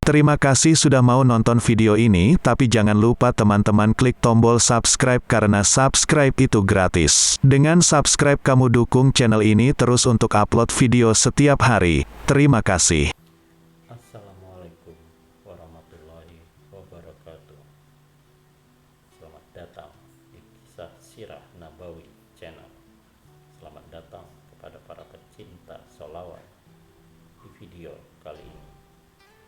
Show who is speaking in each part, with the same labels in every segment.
Speaker 1: Terima kasih sudah mau nonton video ini, tapi jangan lupa teman-teman klik tombol subscribe karena subscribe itu gratis. Dengan subscribe kamu dukung channel ini terus untuk upload video setiap hari. Terima kasih.
Speaker 2: Assalamualaikum warahmatullahi wabarakatuh. Selamat datang di Kisah Sirah Nabawi Channel. Selamat datang kepada para pecinta sholawat. Di video kali ini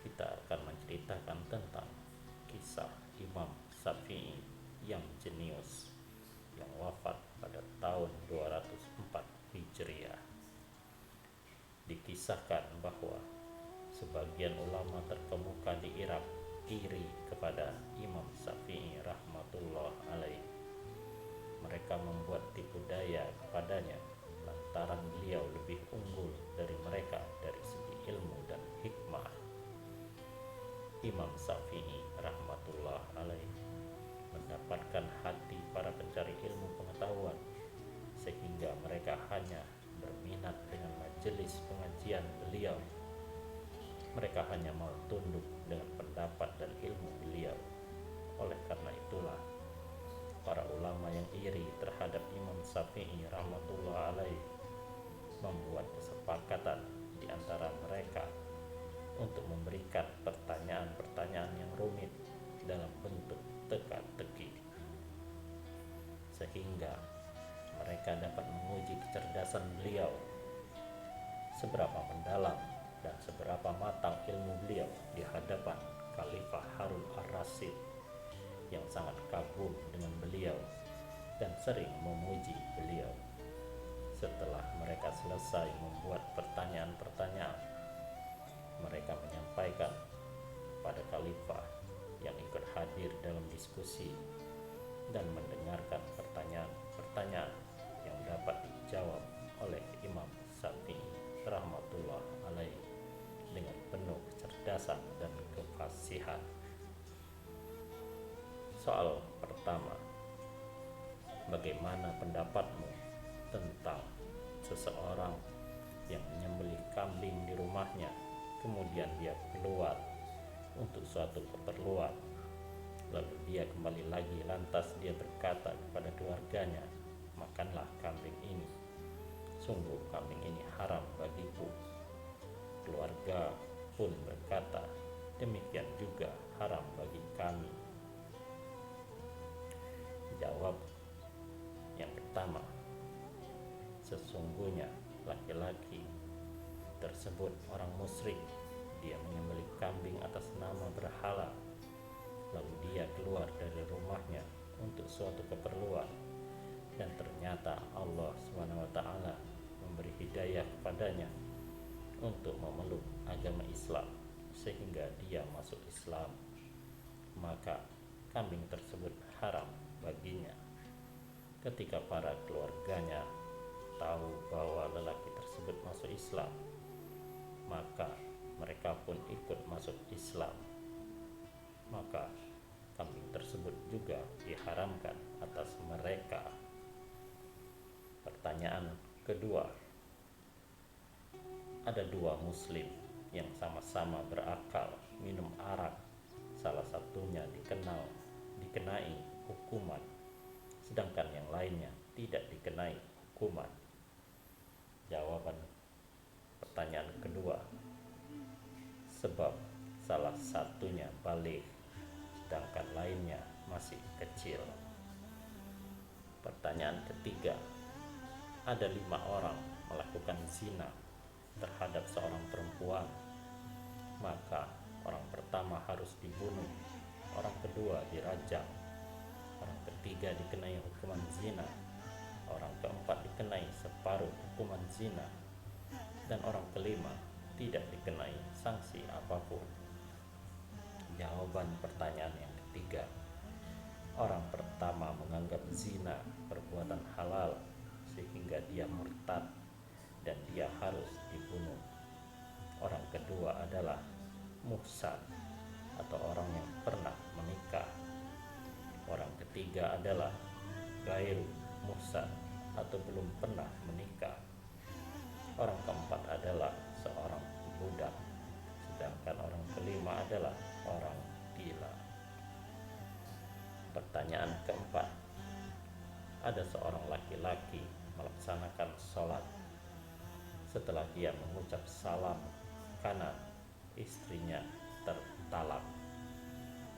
Speaker 2: kita akan menceritakan tentang kisah Imam Syafi'i yang jenius yang wafat pada tahun 204 Hijriah. Dikisahkan bahwa sebagian ulama terkemuka di Irak iri kepada Imam Syafi'i rahmatullah alaih. Mereka membuat tipu daya kepadanya lantaran beliau lebih unggul dari mereka dari segi ilmu dan hikmah. Imam Syafi'i rahmatullah alaih mendapatkan hati para pencari ilmu pengetahuan sehingga mereka hanya berminat dengan majelis pengajian beliau. Mereka hanya mau tunduk dengan pendapat dan ilmu beliau. Oleh karena itulah para ulama yang iri terhadap Imam Syafi'i rahmatullah alaih membuat kesepakatan di antara mereka untuk memberikan pertanyaan-pertanyaan yang rumit dalam bentuk teka-teki, sehingga mereka dapat menguji kecerdasan beliau, seberapa mendalam dan seberapa matang ilmu beliau di hadapan Khalifah Harun ar-Rasyid yang sangat kagum dengan beliau dan sering memuji beliau. Setelah mereka selesai membuat pertanyaan-pertanyaan, mereka menyampaikan pada Khalifah yang ikut hadir dalam diskusi dan mendengarkan pertanyaan-pertanyaan yang dapat dijawab oleh Imam Syafi'i rahmatullah alaih dengan penuh kecerdasan dan kefasihan. Soal pertama, bagaimana pendapatmu tentang seseorang yang menyembelih kambing di rumahnya, kemudian dia keluar untuk suatu keperluan, lalu dia kembali lagi, lantas dia berkata kepada keluarganya, makanlah kambing ini, sungguh kambing ini haram bagiku. Keluarga pun berkata, demikian juga haram bagi kami. Jawab yang pertama, sesungguhnya laki-laki tersebut orang musyrik. Dia menyembelih kambing atas nama berhala, lalu dia keluar dari rumahnya untuk suatu keperluan, dan ternyata Allah SWT memberi hidayah kepadanya untuk memeluk agama Islam sehingga dia masuk Islam, maka kambing tersebut haram baginya. Ketika para keluarganya tahu bahwa lelaki tersebut masuk Islam, maka mereka pun ikut masuk Islam. Maka kambing tersebut juga diharamkan atas mereka. Pertanyaan kedua, ada dua muslim yang sama-sama berakal minum arak, salah satunya dikenai hukuman, sedangkan yang lainnya tidak dikenai hukuman. Jawaban pertanyaan kedua, sebab salah satunya baligh sedangkan lainnya masih kecil. Pertanyaan ketiga, ada 5 orang melakukan zina terhadap seorang perempuan, maka orang pertama harus dibunuh, orang kedua dirajam, orang ketiga dikenai hukuman zina, orang keempat dikenai separuh hukuman zina, dan orang kelima tidak dikenai sanksi apapun. Jawaban pertanyaan yang ketiga, orang pertama menganggap zina perbuatan halal sehingga dia murtad dan dia harus dibunuh. Orang kedua adalah muhsan atau orang yang pernah menikah. Orang ketiga adalah ghairu muhsan atau belum pernah menikah. Orang keempat adalah seorang budak, sedangkan orang kelima adalah orang gila. Pertanyaan keempat, ada seorang laki-laki melaksanakan sholat. Setelah dia mengucap salam kanan, istrinya tertalak.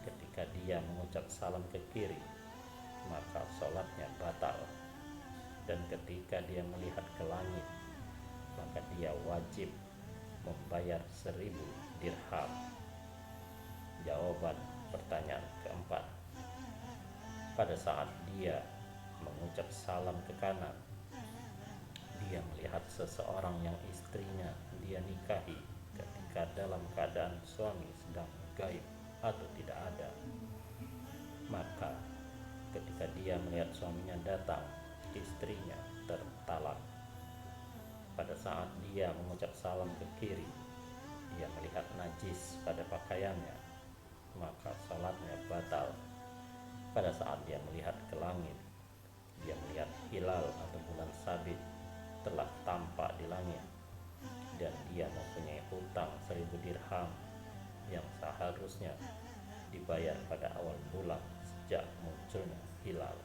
Speaker 2: Ketika dia mengucap salam ke kiri, maka sholatnya batal. Dan ketika dia melihat ke langit, maka dia wajib membayar 1000 dirham. Jawaban pertanyaan keempat, pada saat dia mengucap salam ke kanan, dia melihat seseorang yang istrinya dia nikahi ketika dalam keadaan suami sedang gaib atau tidak ada. Maka ketika dia melihat suaminya datang, istrinya tertalak. Pada saat dia mengucap salam ke kiri, dia melihat najis pada pakaiannya, maka salatnya batal. Pada saat dia melihat ke langit, dia melihat hilal atau bulan sabit telah tampak di langit, dan dia mempunyai hutang 1000 dirham yang seharusnya dibayar pada awal bulan sejak munculnya hilal.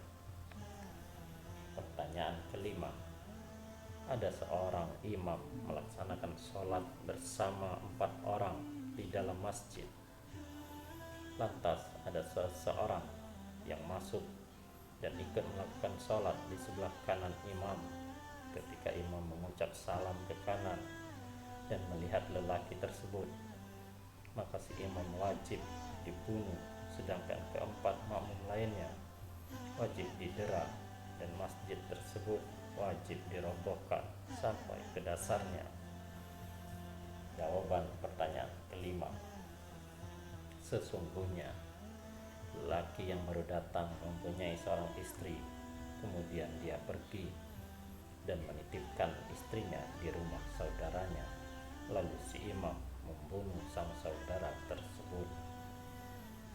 Speaker 2: Pertanyaan kelima, ada seorang imam melaksanakan sholat bersama 4 orang di dalam masjid. Lantas ada seseorang yang masuk dan ikut melakukan sholat di sebelah kanan imam. Ketika imam mengucap salam ke kanan dan melihat lelaki tersebut, maka si imam wajib dibunuh, sedangkan keempat makmum lainnya wajib didera, dan masjid tersebut wajib dirobohkan sampai ke dasarnya. Jawaban pertanyaan kelima, sesungguhnya lelaki yang baru datang mempunyai seorang istri, kemudian dia pergi dan menitipkan istrinya di rumah saudaranya, lalu si imam membunuh sang saudara tersebut.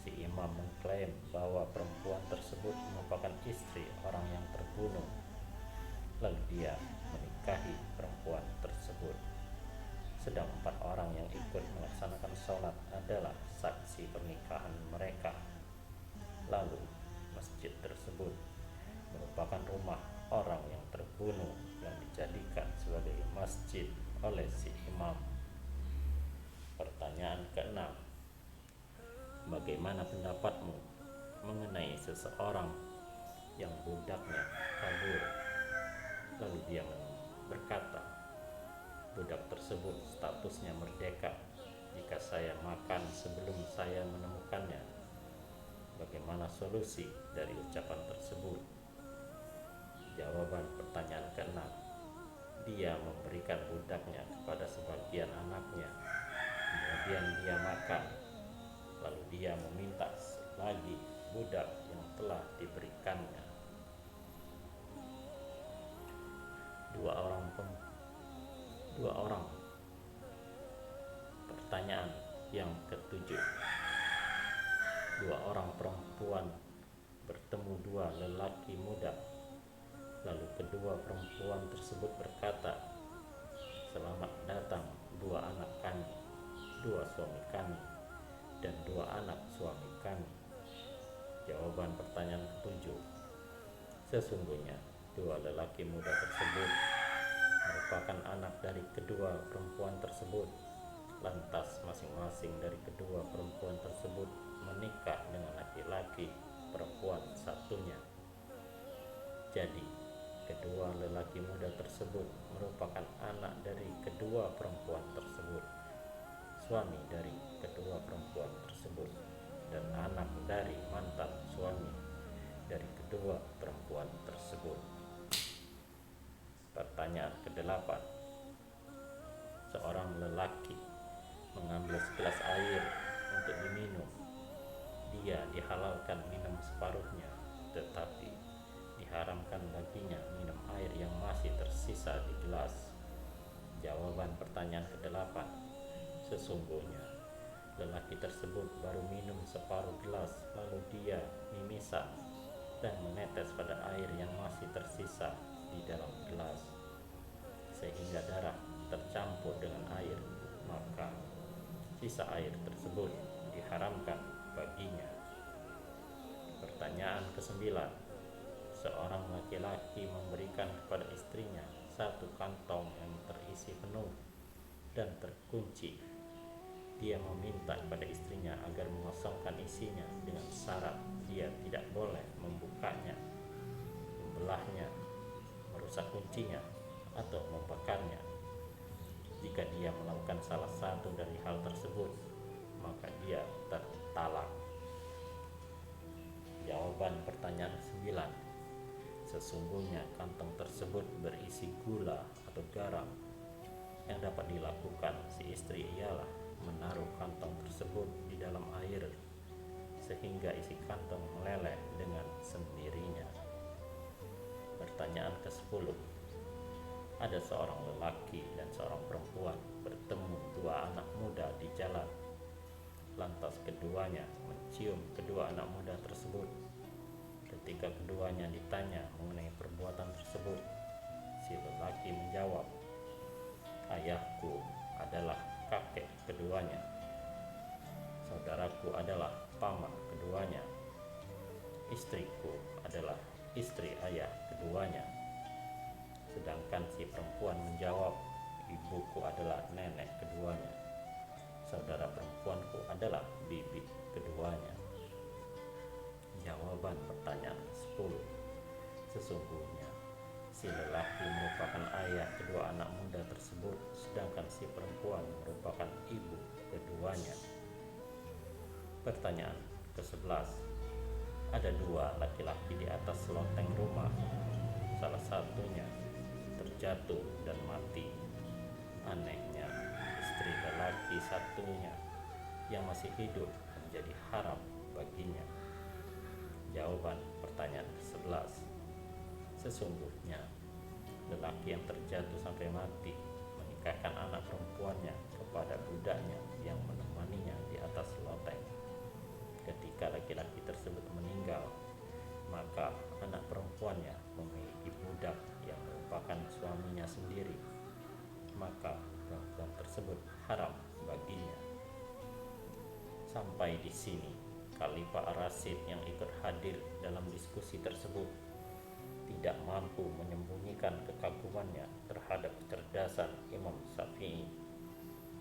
Speaker 2: Si imam mengklaim bahwa perempuan tersebut merupakan istri orang yang terbunuh, lalu dia menikahi perempuan tersebut. Sedang 4 orang yang ikut melaksanakan sholat adalah saksi pernikahan mereka. Lalu masjid tersebut merupakan rumah orang yang terbunuh yang dijadikan sebagai masjid oleh si imam. Pertanyaan keenam, bagaimana pendapatmu mengenai seseorang yang budaknya kabur, lalu dia berkata, budak tersebut statusnya merdeka jika saya makan sebelum saya menemukannya. Bagaimana solusi dari ucapan tersebut? Jawaban pertanyaan keenam, dia memberikan budaknya kepada sebagian anaknya, kemudian dia makan, lalu dia meminta lagi budak yang telah diberikannya. Dua orang. Pertanyaan yang ketujuh, 2 orang perempuan bertemu 2 lelaki muda. Lalu kedua perempuan tersebut berkata, selamat datang 2 anak kami, 2 suami kami, dan 2 anak suami kami. Jawaban pertanyaan ketujuh, sesungguhnya 2 lelaki muda tersebut merupakan anak dari kedua perempuan tersebut. Lantas masing-masing dari kedua perempuan tersebut menikah dengan laki-laki perempuan satunya. Jadi kedua lelaki muda tersebut merupakan anak dari kedua perempuan tersebut, suami dari kedua perempuan tersebut, dan anak dari mantan suami dari kedua perempuan tersebut. Pertanyaan ke-8, seorang lelaki mengambil segelas air untuk diminum. Dia dihalalkan minum separuhnya, tetapi diharamkan baginya minum air yang masih tersisa di gelas. Jawaban pertanyaan ke-8, sesungguhnya lelaki tersebut baru minum separuh gelas, lalu dia mimisan dan menetes pada air yang masih tersisa di dalam gelas, sehingga darah tercampur dengan air. Maka sisa air tersebut diharamkan baginya. Pertanyaan ke-9. Seorang laki-laki memberikan kepada istrinya satu kantong yang terisi penuh dan terkunci. Dia meminta kepada istrinya agar mengosongkan isinya dengan syarat dia tidak boleh membukanya, membelahnya, merusak kuncinya, atau membakarnya. Jika dia melakukan salah satu dari hal tersebut, maka dia tertalak. Jawaban pertanyaan 9. Sesungguhnya kantong tersebut berisi gula atau garam. Yang dapat dilakukan si istri ialah menaruh kantong tersebut di dalam air sehingga isi kantong meleleh dengan sendirinya. Pertanyaan ke-10. Ada seorang lelaki dan seorang perempuan bertemu dua anak muda di jalan. Lantas keduanya mencium kedua anak muda tersebut. Ketika keduanya ditanya mengenai perbuatan tersebut, si lelaki menjawab, "Ayahku adalah kakek keduanya, saudaraku adalah paman keduanya, istriku adalah istri ayah keduanya." Sedangkan si perempuan menjawab, "Ibuku adalah nenek keduanya, saudara perempuanku adalah bibi keduanya." Jawaban pertanyaan 10. Sesungguhnya si lelaki merupakan ayah kedua anak muda tersebut, sedangkan si perempuan merupakan ibu keduanya. Pertanyaan ke-11. Ada dua laki-laki di atas loteng rumah. Salah satunya terjatuh dan mati. Anehnya, istri lelaki satunya yang masih hidup menjadi haram baginya. Jawaban pertanyaan ke-11. Sesungguhnya lelaki yang terjatuh sampai mati menikahkan anak perempuannya kepada budaknya yang menemaninya di atas loteng. Ketika laki-laki tersebut meninggal, maka anak perempuannya memiliki budak yang merupakan suaminya sendiri, maka perempuan tersebut haram baginya. Sampai di sini, Khalifah Ar-Rasyid yang ikut hadir dalam diskusi tersebut tidak mampu menyembunyikan kekagumannya terhadap kecerdasan Imam Syafi'i,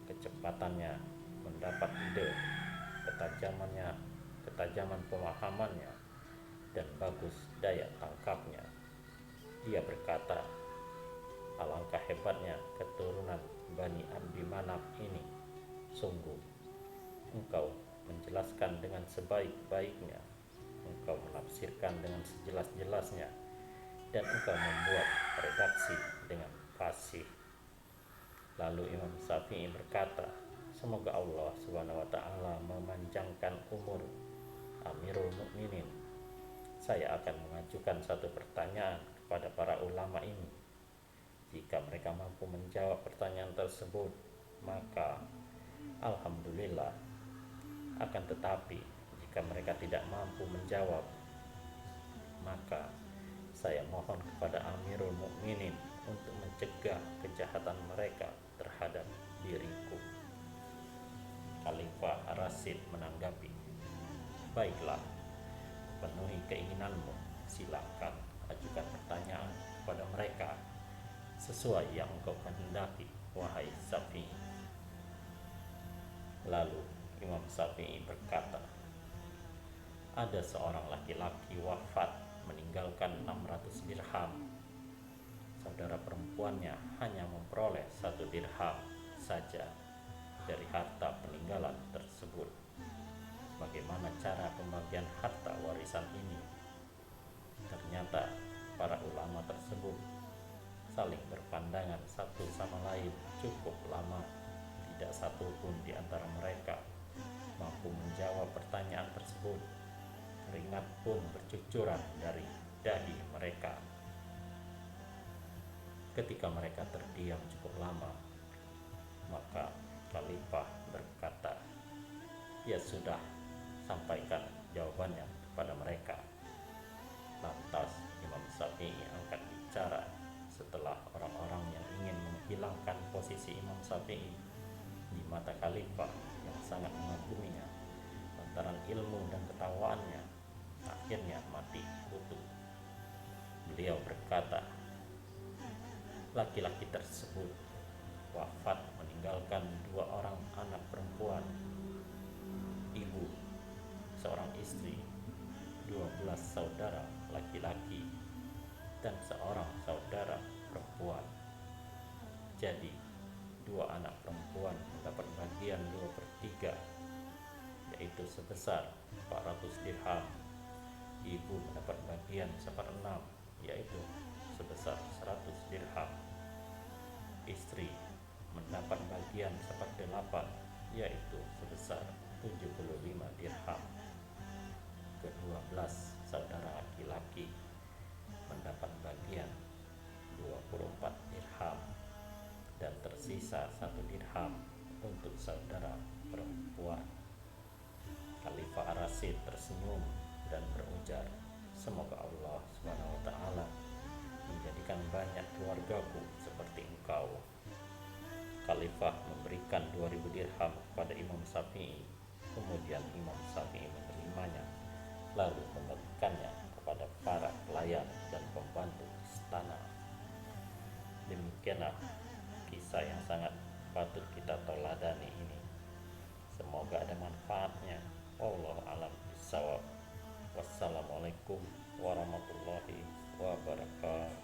Speaker 2: kecepatannya mendapat ide, ketajaman pemahamannya, dan bagus daya tangkapnya. Dia berkata, "Alangkah hebatnya keturunan Bani Abdi Manaf ini. Sungguh, engkau menjelaskan dengan sebaik-baiknya, engkau menafsirkan dengan sejelas-jelasnya, dan engkau membuat redaksi dengan fasih." Lalu Imam Syafi'i berkata, "Semoga Allah Subhanahu wa taala memanjangkan umur Amirul Mukminin. Saya akan mengajukan satu pertanyaan kepada para ulama ini. Jika mereka mampu menjawab pertanyaan tersebut, maka alhamdulillah. Akan tetapi, jika mereka tidak mampu menjawab, maka saya mohon kepada Amirul Mukminin untuk mencegah kejahatan mereka terhadap diriku." Khalifah Ar-Rasyid menanggapi, "Baiklah, penuhi keinginanmu, silakan ajukan pertanyaan kepada mereka sesuai yang engkau kehendaki, wahai Syafi'i." Lalu Imam Syafi'i berkata, "Ada seorang laki-laki wafat meninggalkan 600 dirham. Saudara perempuannya hanya memperoleh 1 dirham saja dari harta peninggalan tersebut. Bagaimana cara pembagian harta warisan ini?" Ternyata para ulama tersebut saling berpandangan satu sama lain cukup lama. Tidak satu pun di antara mereka mampu menjawab pertanyaan tersebut. Keringat pun bercucuran dari dahi mereka. Ketika mereka terdiam cukup lama, maka Khalifah berkata, "Ya sudah, sampaikan jawabannya kepada mereka." Lantas Imam Syafi'i angkat bicara setelah orang-orang yang ingin menghilangkan posisi Imam Syafi'i, di mata khalifah yang sangat mengaguminya lantaran ilmu dan ketawaannya akhirnya mati kutu. Beliau berkata, laki-laki tersebut wafat meninggalkan 2 orang anak perempuan, ibu, seorang istri, 12 saudara laki-laki, dan seorang saudara perempuan. Jadi 2 anak perempuan mendapat bagian 2/3, yaitu sebesar 400 dirham. Ibu mendapat bagian 1/6, yaitu sebesar 100 dirham. Istri mendapat bagian 1/8, yaitu sebesar 75 dirham. Ke-12 saudara laki-laki mendapat bagian 24 dirham dan tersisa 1 dirham untuk saudara perempuan. Khalifah Ar-Rasyid tersenyum dan berujar, semoga Allah SWT menjadikan banyak keluargaku seperti engkau. Khalifah memberikan 2000 dirham kepada Imam Syafi'i, kemudian Imam Syafi'i menerimanya lalu membagikannya kepada para pelayan dan pembantu istana. Demikianlah kisah yang sangat patut kita teladani ini. Semoga ada manfaatnya. Wallahu a'lam bishawab. Wassalamualaikum warahmatullahi wabarakatuh.